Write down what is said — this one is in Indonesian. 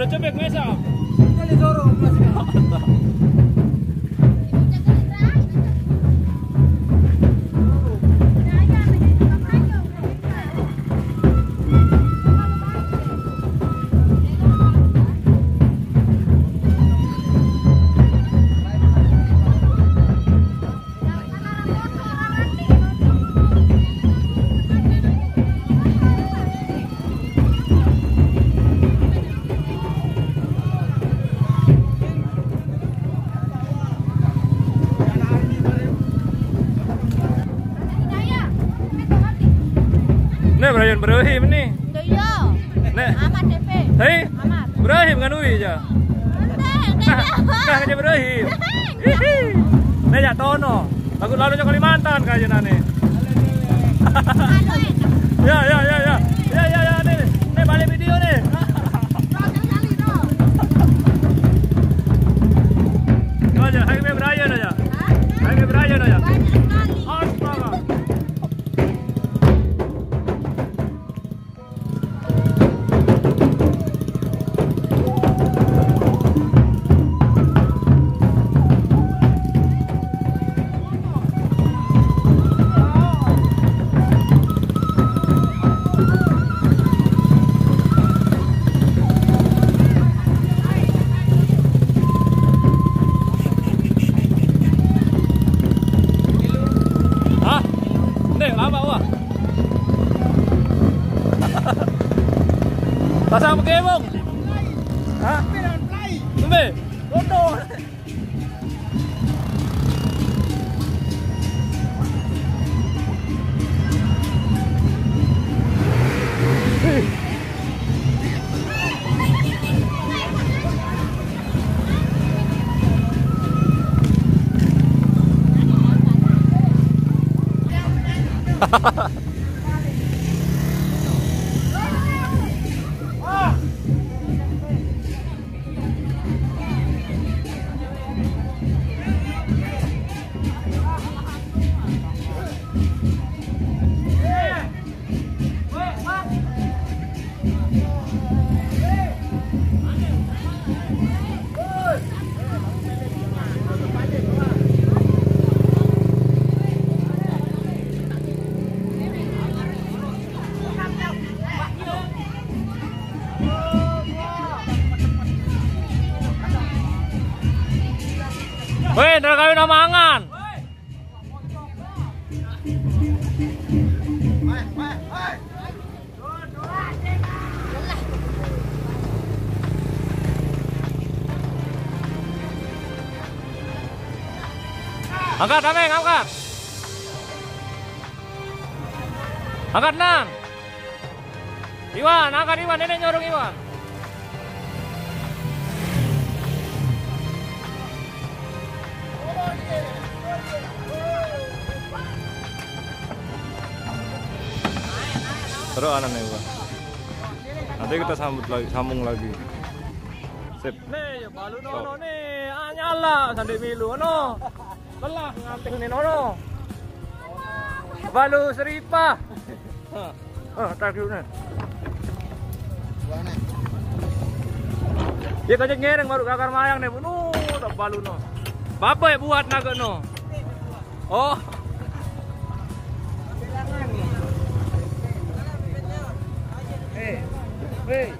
cobek mesa. Kali dorong masih. Nih Brian Ibrahim nih. Iya. Nih. Amat DP. Hei. Amat. Ibrahim kan Ui aja. Kah aja Ibrahim. Nih ya Tono. Lagu lalu ke Kalimantan kayak nane. Ya ya ya ya. Ya ya ya nih. Nih balik video nih. Aja, hai Brian aja. Hai Brian aja. Astaga. Pasang pakai bong. Hah? Tumbe. Bodoh. Weh, ntar kawin sama Angan. Angkat, Ameng, angkat. Angkat, Nang. Iwan, angkat Iwan, nenek nyorong Iwan. Terus anaknya gua. Nanti kita sambung lagi. Sip. Nih, ya balu nono nih, nyala sandi milu no. Belah nganting nih nono. Balu seripa. Tar dulu nih. Dia kajak ngereng baru kakar mayang nih, no, tak balu no. Bapak buat naga no. Oh. Hey.